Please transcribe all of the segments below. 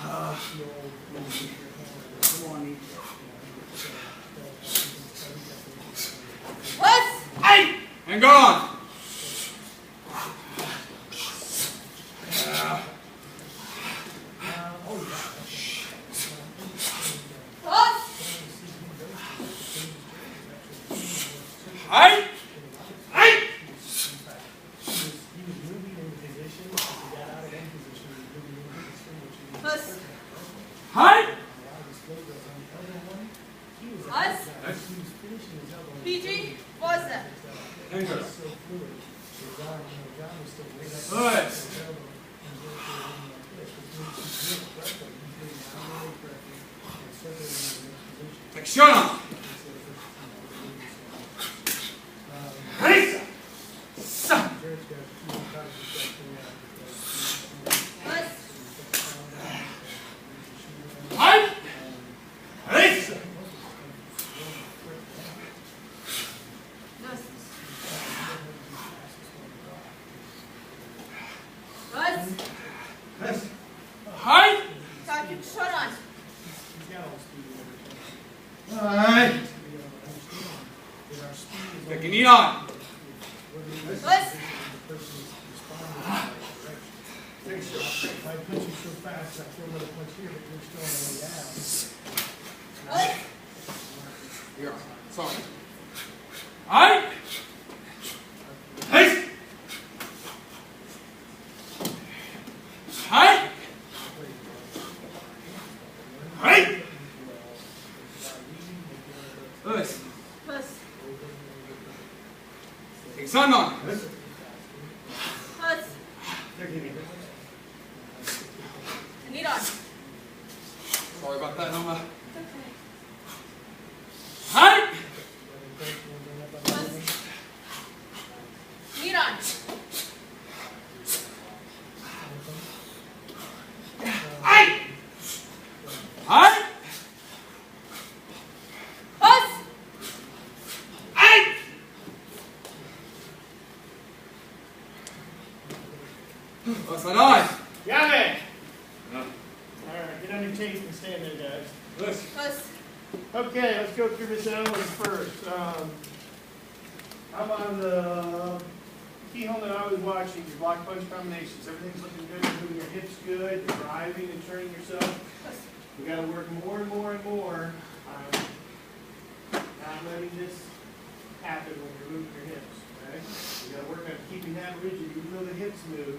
Come on, What's? hey! And gone! Hey! Hey! Us. Hey! Us. PG. What's that? And go. Good. Take a shot on. Hey! Son. Us. Hey! Hey! Us. Us. Hey! Sergeant, shut on. Hey! Take a knee on. Us. If I punch you so fast, I throw another punch here, but you're still on the way down. Us. Here. Sorry. Hey! Hey! Hey! Hey! Us. Us. Take a sun on. Us. Need on. Sorry about that, Noma. Okay. Hey! Us. Need on. Hey! Hey! Us. Hey! What's that on? Got it! Alright, get on your teeth and stand there, guys. Listen. Us. Okay, let's go through this element first. I'm on the keyhole that I was watching, your block punch combinations. Everything's looking good, you're moving your hips good, you're driving and turning yourself. We gotta work more and more and more on not letting this happen when you're moving your hips, okay? We gotta work on keeping that rigid, even though the hips move,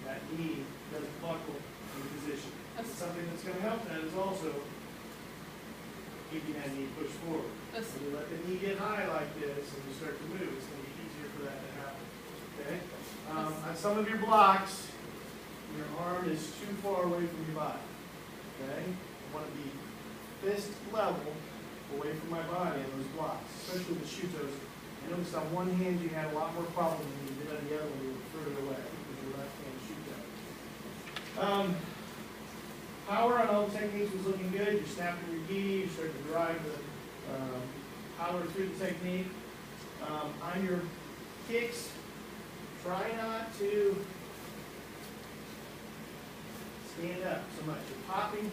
that knee doesn't buckle in position. Something that's gonna help that is also keeping that knee pushed forward. Us. When you let the knee get high like this and you start to move, it's going to be easier for that to happen. Okay? On some of your blocks, your arm is too far away from your body. Okay? I want to be fist level away from my body in those blocks, especially the shutos. I noticed on one hand you had a lot more problem than you did on the other when you were further away with your left hand shuto. Power on all the techniques was looking good. You're snapping your gi, you're starting to drive the power through the technique. On your kicks, try not to stand up so much. You're popping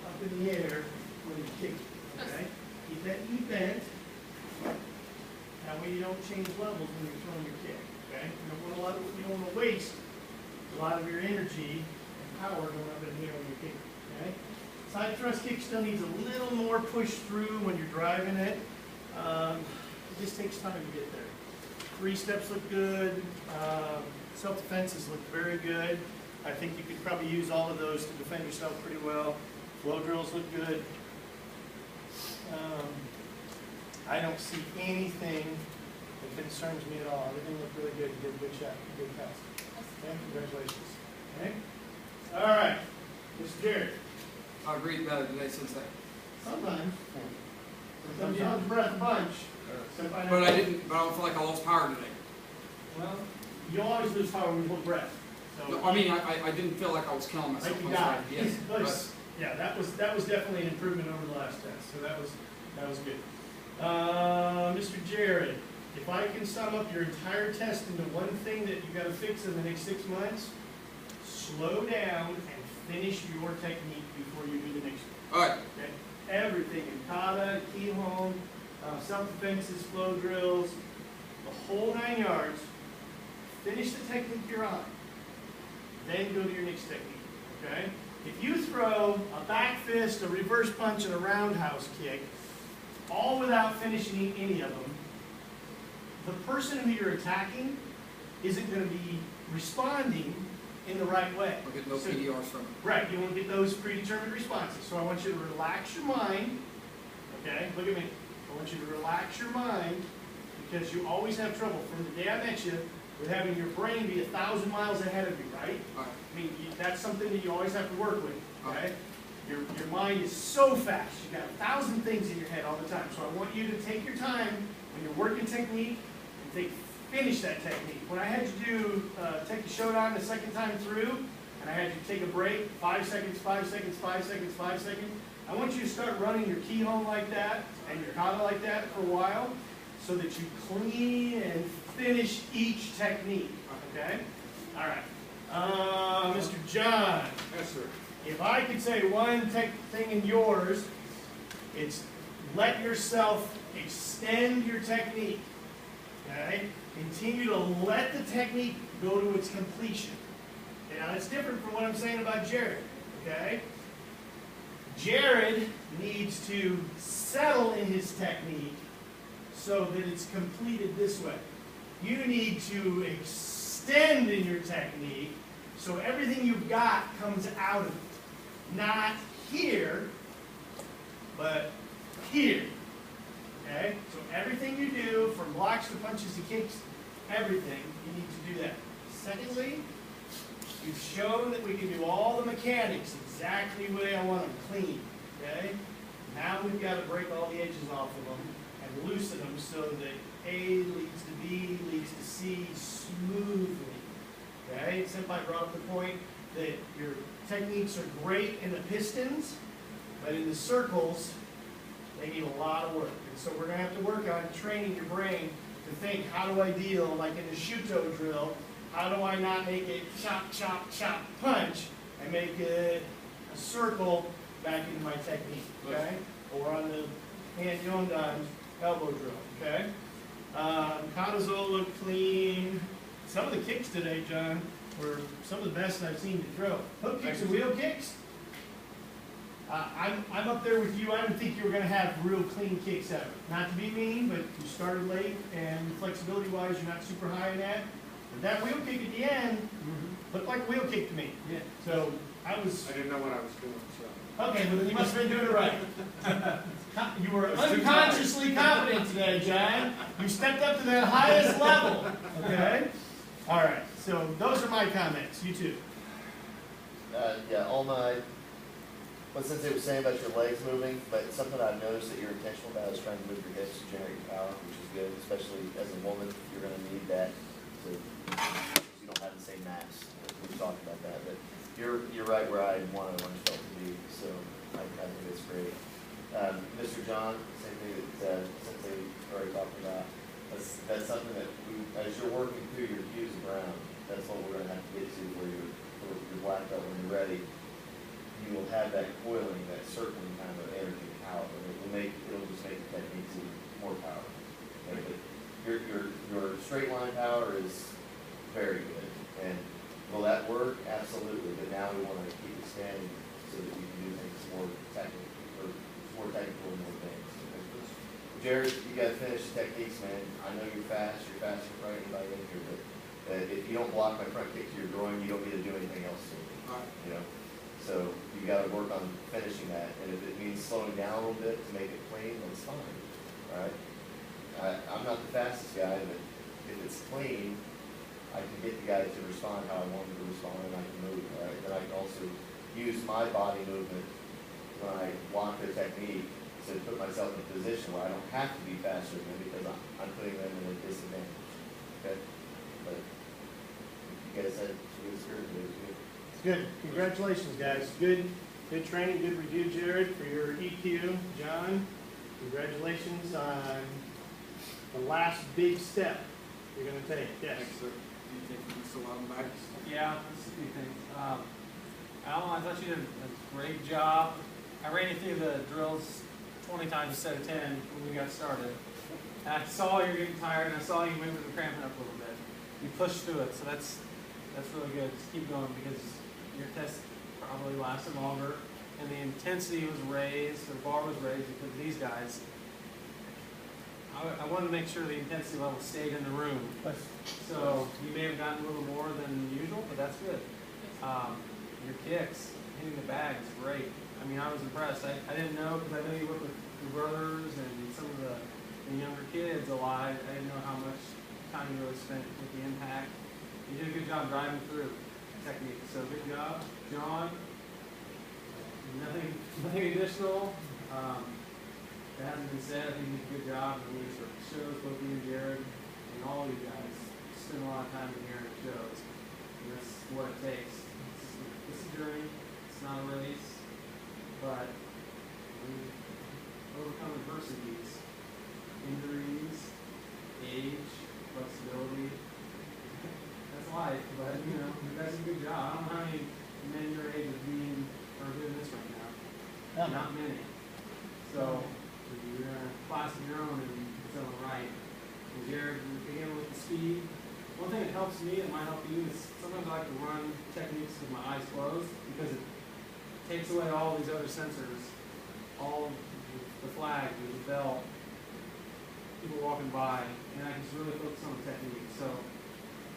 up in the air when you're kicking. Okay? Keep that knee bent. That way you don't change levels when you're throwing your kick. Okay? You don't want to waste a lot of your energy and power going up in here when you're kicking. Okay? Side thrust kick still needs a little more push through when you're driving it. It just takes time to get there. 3 steps look good. Self-defenses look very good. I think you could probably use all of those to defend yourself pretty well. Flow drills look good. I don't see anything that concerns me at all. Everything looked really good. You did a good shot. You did test. Okay, congratulations. Okay? All right. Mr. Jared. I breathed better today since then. Sometimes. Sometimes you hold your breath a bunch. But I don't feel like I lost power today. Well, you always lose power when you hold breath. So, No, I mean, I didn't feel like I was killing myself. like you I was died. like, yes, Nice. Yeah, that was definitely an improvement over the last test. So that was good. Mr. Jared, if I can sum up your entire test into one thing that you got to fix in the next 6 months, slow down and finish your technique before you do the next one. All right. Okay? Everything, kata, kihon, self-defenses, flow drills, the whole 9 yards. Finish the technique you're on. Then go to your next technique, okay? If you throw a back fist, a reverse punch, and a roundhouse kick, all without finishing any of them, the person who you're attacking isn't going to be responding in the right way. I'll get no So- PDRs from it. Right, you want to get those predetermined responses. So I want you to relax your mind, okay? Look at me. I want you to relax your mind because you always have trouble from the day I met you with having your brain be 1,000 miles ahead of you, right? All right. I mean, that's something that you always have to work with, okay? Your mind is so fast. You've got 1,000 things in your head all the time. So I want you to take your time when you're working technique and finish that technique. When I had you do take the Shodan the second time through, and I had you take a break, 5 seconds, 5 seconds, 5 seconds, 5 seconds, I want you to start running your kihon like that and your kata like that for a while so that you clean and finish each technique, okay? All right. Mr. John, Yes, sir. if I could say one thing in yours, it's let yourself extend your technique, okay? Continue to let the technique go to its completion. Now, that's different from what I'm saying about Jared, okay? Jared needs to settle in his technique so that it's completed this way. You need to extend in your technique so everything you've got comes out of it. Not here, but here. Okay? So everything you do, from blocks to punches to kicks, everything, you need to do that. Secondly, you've shown that we can do all the mechanics exactly the way I want them, clean. Okay? Now we've got to break all the edges off of them and loosen them so that A leads to B, leads to C smoothly. Okay? Senpai brought up the point that your techniques are great in the pistons, but in the circles, they need a lot of work. And so we're going to have to work on training your brain to think, how do I deal, like in the Shuto drill, how do I not make it chop, chop, chop, punch, and make it a circle back into my technique, okay? Or on the hand yondan elbow drill, okay? Katazo looked clean. Some of the kicks today, John, were some of the best I've seen you throw. Hook kicks and wheel kicks. I'm up there with you. I didn't think you were going to have real clean kicks ever. Not to be mean, but you started late, and flexibility-wise, you're not super high in that. But that wheel kick at the end looked like a wheel kick to me. Yeah. So I didn't know what I was doing, so. okay, well, then you must have been doing it right. You were unconsciously confident today, John. You stepped up to that highest level. Okay? All right, so those are my comments. You too. Yeah, all my, what Sensei was saying about your legs moving, but something I've noticed that you're intentional about is trying to move your hips to generate your power, which is good, especially as a woman. You're going to need that to, you don't have the same mass. We talked about that, but you're right where I want to myself to be, so I think it's great. Mr. John, same thing that Sensei already talked about. That's something that as you're working through your cues of ground, that's what we're going to have to get to where you're black belt when you're ready. You will have that coiling, that circling kind of energy and power, and it'll just make the techniques even more powerful. Okay? But your straight line power is very good, and will that work? Absolutely. But now we want to keep expanding so that we can do things more technical and more things. Jared, you got to finish the techniques, man. I know you're faster than probably anybody in here, but if you don't block my front kick to your groin, you don't get to do anything else to me. All right. You know, so you got to work on finishing that, and if it means slowing down a little bit to make it clean, that's fine. All right. I'm not the fastest guy, but if it's clean, I can get the guy to respond how I want him to respond, and I can move. All right. Then I can also use my body movement when I block their technique to put myself in a position where I don't have to be faster than them because I'm putting them in a disadvantage. Okay? But you guys had some good spirit today. It's good. Congratulations, guys. Good training, good review, Jared, for your EQ. John, congratulations on the last big step you're going to take. Yes. Thanks, sir. You think we still have them back? Yeah, that's a few things. Alan, I thought you did a great job. I ran you through the drills 20 times instead of 10 when we got started. And I saw you were getting tired, and I saw you moving and cramping up a little bit. You pushed through it, so that's really good. Just keep going because your test probably lasted longer, and the intensity was raised, the bar was raised because these guys. I wanted to make sure the intensity level stayed in the room. So you may have gotten a little more than usual, but that's good. Your kicks, hitting the bag is great. I mean, I was impressed. I didn't know, because I know you work with your brothers and some of the younger kids a lot. I didn't know how much time you really spent with the impact. You did a good job driving through technique. So good job, John. Nothing additional. That hasn't been said. I think you did a good job. And these shows, both you and Jared and all of you guys spend a lot of time in here in the shows. And that's what it takes. It's a journey. It's not a race. But we overcome adversities, injuries, age, flexibility. That's life. But you guys did a good job. I don't know how many men your age are doing this right now. Not many. So you're in a class of your own and it's on the right. And Jared, again with the speed. One thing that helps me and might help you is sometimes I like to run techniques with my eyes closed because it takes away all these other sensors, all the flag, the bell, people walking by, and I can just really focus on the technique. So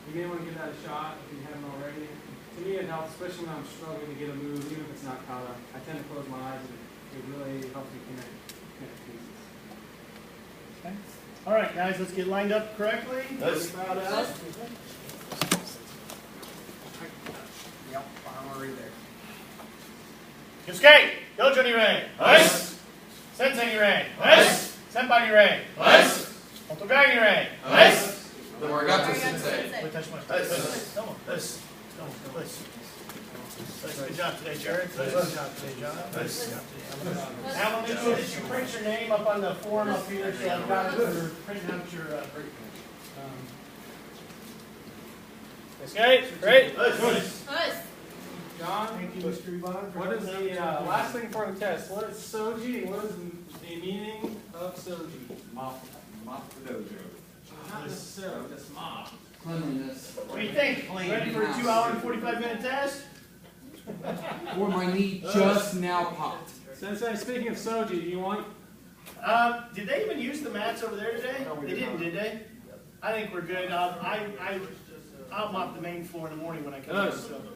you may want to give that a shot if you haven't already. To me it helps, especially when I'm struggling to get a move, even if it's not kata. I tend to close my eyes and it really helps me connect pieces. Okay. All right, guys, let's get lined up correctly. Yes. Crowd out. Yep, I'm already there. Yusuke, Dojo ni Ren. Nice. Sensei ni Ren. Nice. Senpai ni Ren. Nice. Otogai ni Ren. Nice. Arigato sensei. Nice. Come on, let's. Good job today, Jared. Good job today, John. Nice. Alan, make sure that you print your name up on the form up here, so I've got it for printing out your, Okay, great. Nice. Us. John, Thank you, Mr. Yvonne. for what is coming the out. last thing for the test? What is soji? What is the meaning of soji? Mop the dojo. Not necessarily just mop. Cleanliness. What do you think? Ready for a 2-hour and 45-minute test? Or my knee just now popped. Sensei, speaking of soji, do you want? Did they even use the mats over there today? No, we They did didn't, not. did they? I think we're good. I'll mop the main floor in the morning when I come in. So.